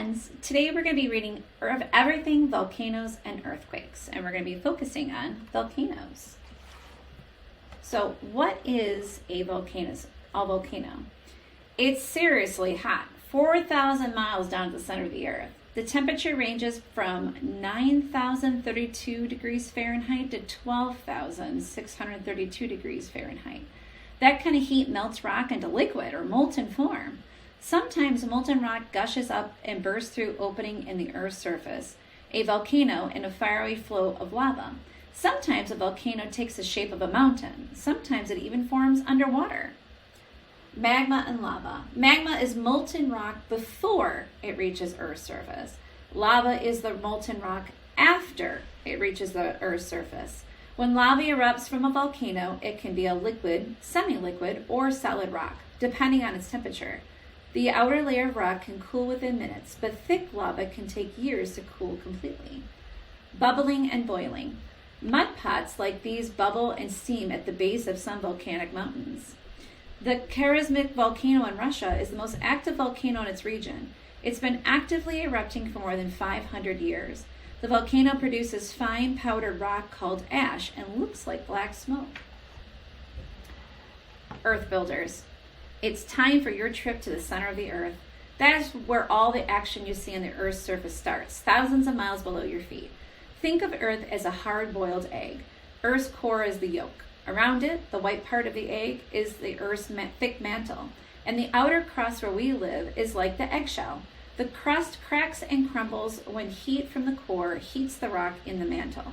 friends, today we're going to be reading everything volcanoes and earthquakes, and we're going to be focusing on volcanoes. So what is a volcano? It's seriously hot, 4,000 miles down to the center of the earth. The temperature ranges from 9,032 degrees Fahrenheit to 12,632 degrees Fahrenheit. That kind of heat melts rock into liquid or molten form. Sometimes molten rock gushes up and bursts through opening in the Earth's surface, a volcano in a fiery flow of lava. Sometimes a volcano takes the shape of a mountain. Sometimes it even forms underwater. Magma and lava. Magma is molten rock before it reaches Earth's surface. Lava is the molten rock after it reaches the Earth's surface. When lava erupts from a volcano, it can be a liquid, semi-liquid, or solid rock, depending on its temperature. The outer layer of rock can cool within minutes, but thick lava can take years to cool completely. Bubbling and boiling. Mud pots like these bubble and steam at the base of some volcanic mountains. The Karaizmik volcano in Russia is the most active volcano in its region. It's been actively erupting for more than 500 years. The volcano produces fine powdered rock called ash and looks like black smoke. Earth builders. It's time for your trip to the center of the earth. That is where all the action you see on the Earth's surface starts, thousands of miles below your feet. Think of Earth as a hard-boiled egg. Earth's core is the yolk. Around it, the white part of the egg, is the Earth's thick mantle. And the outer crust where we live is like the eggshell. The crust cracks and crumbles when heat from the core heats the rock in the mantle.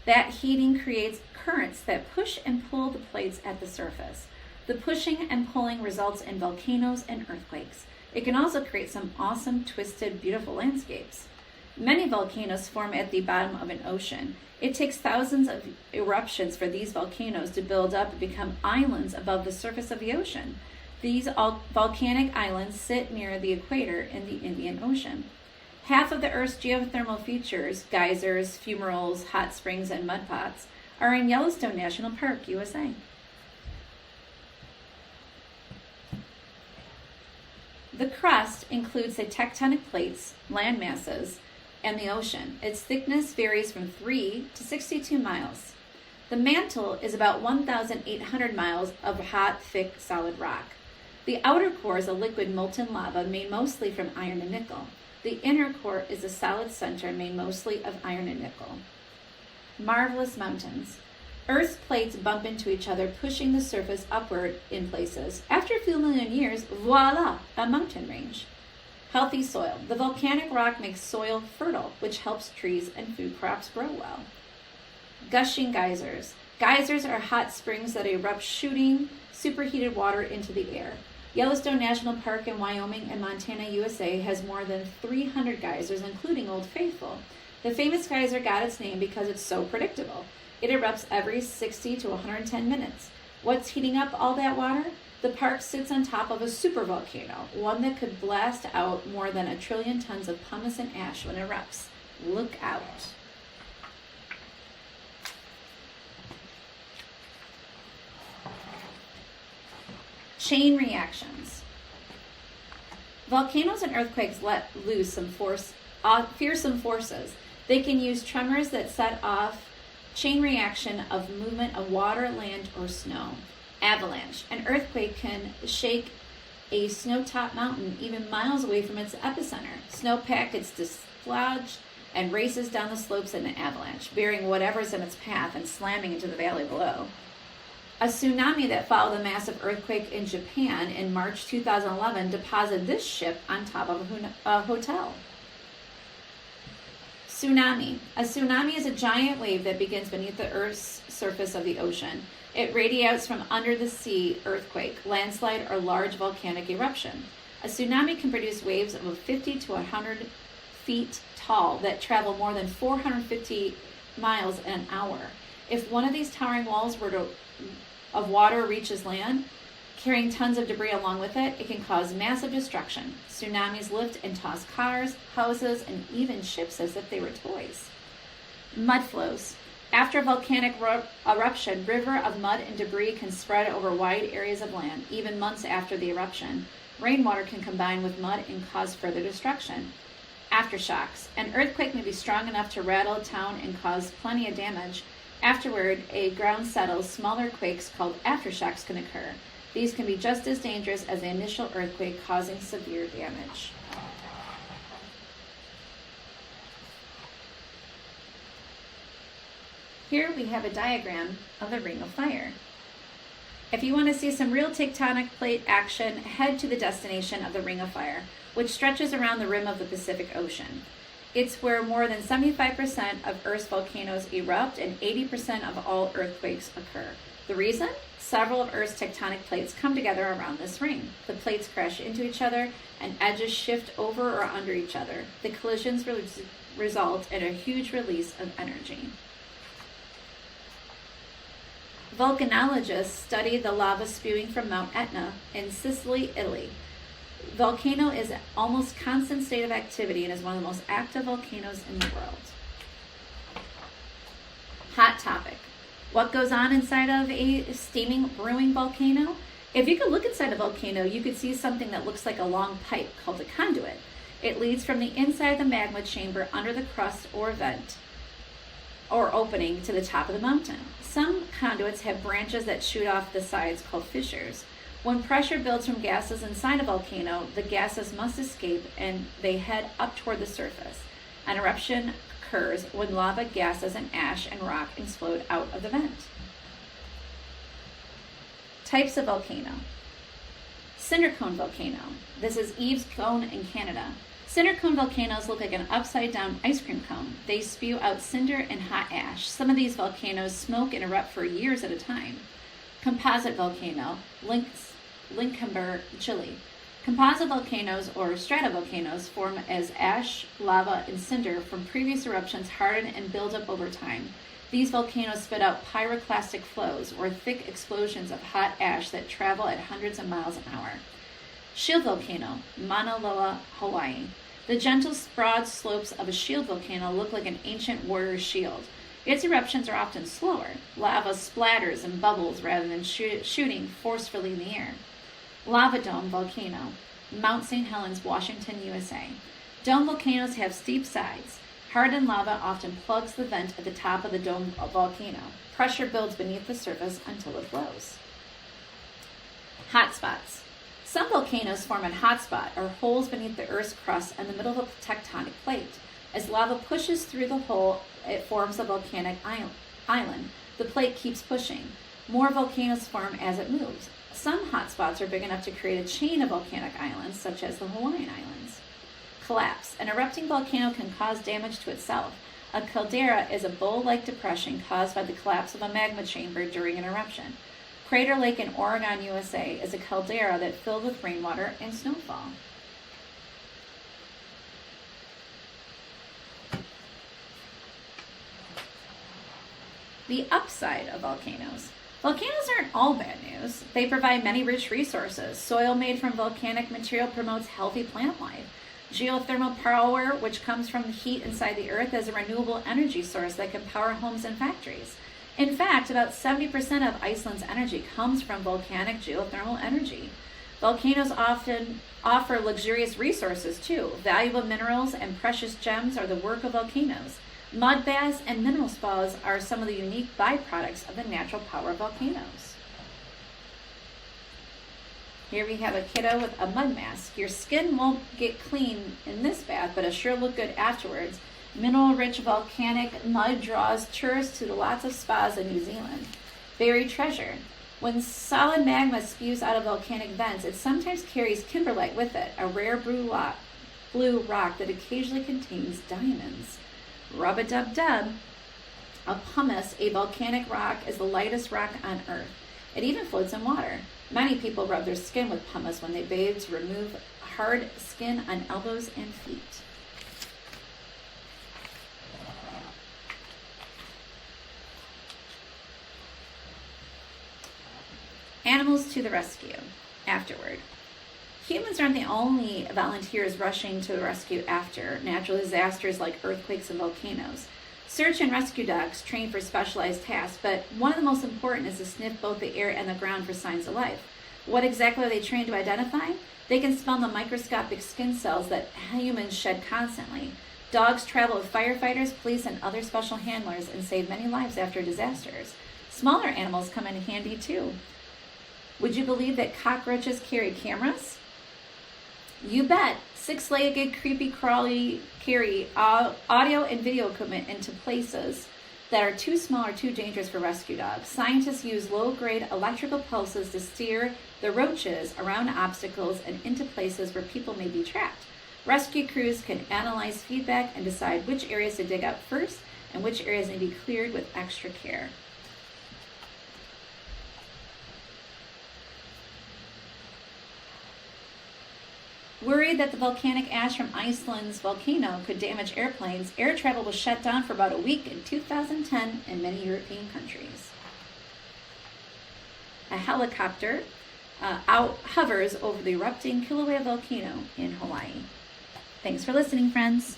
That heating creates currents that push and pull the plates at the surface. The pushing and pulling results in volcanoes and earthquakes. It can also create some awesome, twisted, beautiful landscapes. Many volcanoes form at the bottom of an ocean. It takes thousands of eruptions for these volcanoes to build up and become islands above the surface of the ocean. These volcanic islands sit near the equator in the Indian Ocean. Half of the Earth's geothermal features, geysers, fumaroles, hot springs, and mud pots, are in Yellowstone National Park, USA. The crust includes the tectonic plates, land masses, and the ocean. Its thickness varies from 3 to 62 miles. The mantle is about 1,800 miles of hot, thick, solid rock. The outer core is a liquid molten lava made mostly from iron and nickel. The inner core is a solid center made mostly of iron and nickel. Marvelous mountains. Earth's plates bump into each other, pushing the surface upward in places. After a few million years, voila, a mountain range. Healthy soil. The volcanic rock makes soil fertile, which helps trees and food crops grow well. Gushing geysers. Geysers are hot springs that erupt, shooting superheated water into the air. Yellowstone National Park in Wyoming and Montana, USA has more than 300 geysers, including Old Faithful. The famous geyser got its name because it's so predictable. It erupts every 60 to 110 minutes. What's heating up all that water? The park sits on top of a supervolcano, one that could blast out more than 1 trillion tons of pumice and ash when it erupts. Look out. Chain reactions. Volcanoes and earthquakes let loose some fearsome forces. They can use tremors that set off chain reaction of movement of water, land, or snow. Avalanche. An earthquake can shake a snow-topped mountain even miles away from its epicenter. Snowpack gets dislodged and races down the slopes in an avalanche, bearing whatever's in its path and slamming into the valley below. A tsunami that followed the massive earthquake in Japan in March 2011 deposited this ship on top of a hotel. Tsunami. A tsunami is a giant wave that begins beneath the Earth's surface of the ocean. It radiates from under the sea earthquake, landslide, or large volcanic eruption. A tsunami can produce waves of 50 to 100 feet tall that travel more than 450 miles an hour. If one of these towering walls of water reaches land, carrying tons of debris along with it, it can cause massive destruction. Tsunamis lift and toss cars, houses, and even ships as if they were toys. Mud flows. After a volcanic eruption, river of mud and debris can spread over wide areas of land, even months after the eruption. Rainwater can combine with mud and cause further destruction. Aftershocks. An earthquake may be strong enough to rattle a town and cause plenty of damage. Afterward, a ground settles. Smaller quakes called aftershocks can occur. These can be just as dangerous as the initial earthquake, causing severe damage. Here we have a diagram of the Ring of Fire. If you want to see some real tectonic plate action, head to the destination of the Ring of Fire, which stretches around the rim of the Pacific Ocean. It's where more than 75% of Earth's volcanoes erupt and 80% of all earthquakes occur. The reason? Several of Earth's tectonic plates come together around this ring. The plates crash into each other and edges shift over or under each other. The collisions result in a huge release of energy. Volcanologists study the lava spewing from Mount Etna in Sicily, Italy. Volcano is an almost constant state of activity and is one of the most active volcanoes in the world. Hot topic. What goes on inside of a steaming, brewing volcano? If you could look inside a volcano, you could see something that looks like a long pipe called a conduit. It leads from the inside of the magma chamber under the crust or vent or opening to the top of the mountain. Some conduits have branches that shoot off the sides called fissures. When pressure builds from gases inside a volcano, the gases must escape and they head up toward the surface. An eruption occurs when lava, gases, and ash and rock explode out of the vent. Types of volcano. Cinder cone volcano. This is Eve's Cone in Canada. Cinder cone volcanoes look like an upside-down ice cream cone. They spew out cinder and hot ash. Some of these volcanoes smoke and erupt for years at a time. Composite volcano, Lincolnburg, Chile. Composite volcanoes or stratovolcanoes form as ash, lava, and cinder from previous eruptions harden and build up over time. These volcanoes spit out pyroclastic flows or thick explosions of hot ash that travel at hundreds of miles an hour. Shield volcano, Mauna Loa, Hawaii. The gentle, broad slopes of a shield volcano look like an ancient warrior's shield. Its eruptions are often slower. Lava splatters and bubbles rather than shooting forcefully in the air. Lava dome volcano, Mount St. Helens, Washington, USA. Dome volcanoes have steep sides. Hardened lava often plugs the vent at the top of the dome volcano. Pressure builds beneath the surface until it flows. Hotspots. Some volcanoes form a hotspot, or holes beneath the Earth's crust in the middle of a tectonic plate. As lava pushes through the hole, it forms a volcanic island. The plate keeps pushing. More volcanoes form as it moves. Some hotspots are big enough to create a chain of volcanic islands, such as the Hawaiian Islands. Collapse. An erupting volcano can cause damage to itself. A caldera is a bowl-like depression caused by the collapse of a magma chamber during an eruption. Crater Lake in Oregon, USA is a caldera that filled with rainwater and snowfall. The upside of volcanoes. Volcanoes aren't all bad news. They provide many rich resources. Soil made from volcanic material promotes healthy plant life. Geothermal power, which comes from the heat inside the earth, is a renewable energy source that can power homes and factories. In fact, about 70% of Iceland's energy comes from volcanic geothermal energy. Volcanoes often offer luxurious resources too. Valuable minerals and precious gems are the work of volcanoes. Mud baths and mineral spas are some of the unique byproducts of the natural power of volcanoes. Here we have a kiddo with a mud mask. Your skin won't get clean in this bath, but it'll sure look good afterwards. Mineral-rich volcanic mud draws tourists to lots of spas in New Zealand. Buried treasure. When solid magma spews out of volcanic vents, it sometimes carries kimberlite with it, a rare blue rock that occasionally contains diamonds. Rub-a-dub-dub. A pumice, a volcanic rock, is the lightest rock on Earth. It even floats in water. Many people rub their skin with pumice when they bathe to remove hard skin on elbows and feet. Animals to the rescue. Afterward. Humans aren't the only volunteers rushing to the rescue after natural disasters like earthquakes and volcanoes. Search and rescue dogs train for specialized tasks, but one of the most important is to sniff both the air and the ground for signs of life. What exactly are they trained to identify? They can smell the microscopic skin cells that humans shed constantly. Dogs travel with firefighters, police, and other special handlers and save many lives after disasters. Smaller animals come in handy too. Would you believe that cockroaches carry cameras? You bet. Six-legged, creepy crawly carry audio and video equipment into places that are too small or too dangerous for rescue dogs. Scientists use low-grade electrical pulses to steer the roaches around obstacles and into places where people may be trapped. Rescue crews can analyze feedback and decide which areas to dig up first and which areas need to be cleared with extra care. Worried that the volcanic ash from Iceland's volcano could damage airplanes, air travel was shut down for about a week in 2010 in many European countries. A helicopter hovers over the erupting Kilauea volcano in Hawaii. Thanks for listening, friends.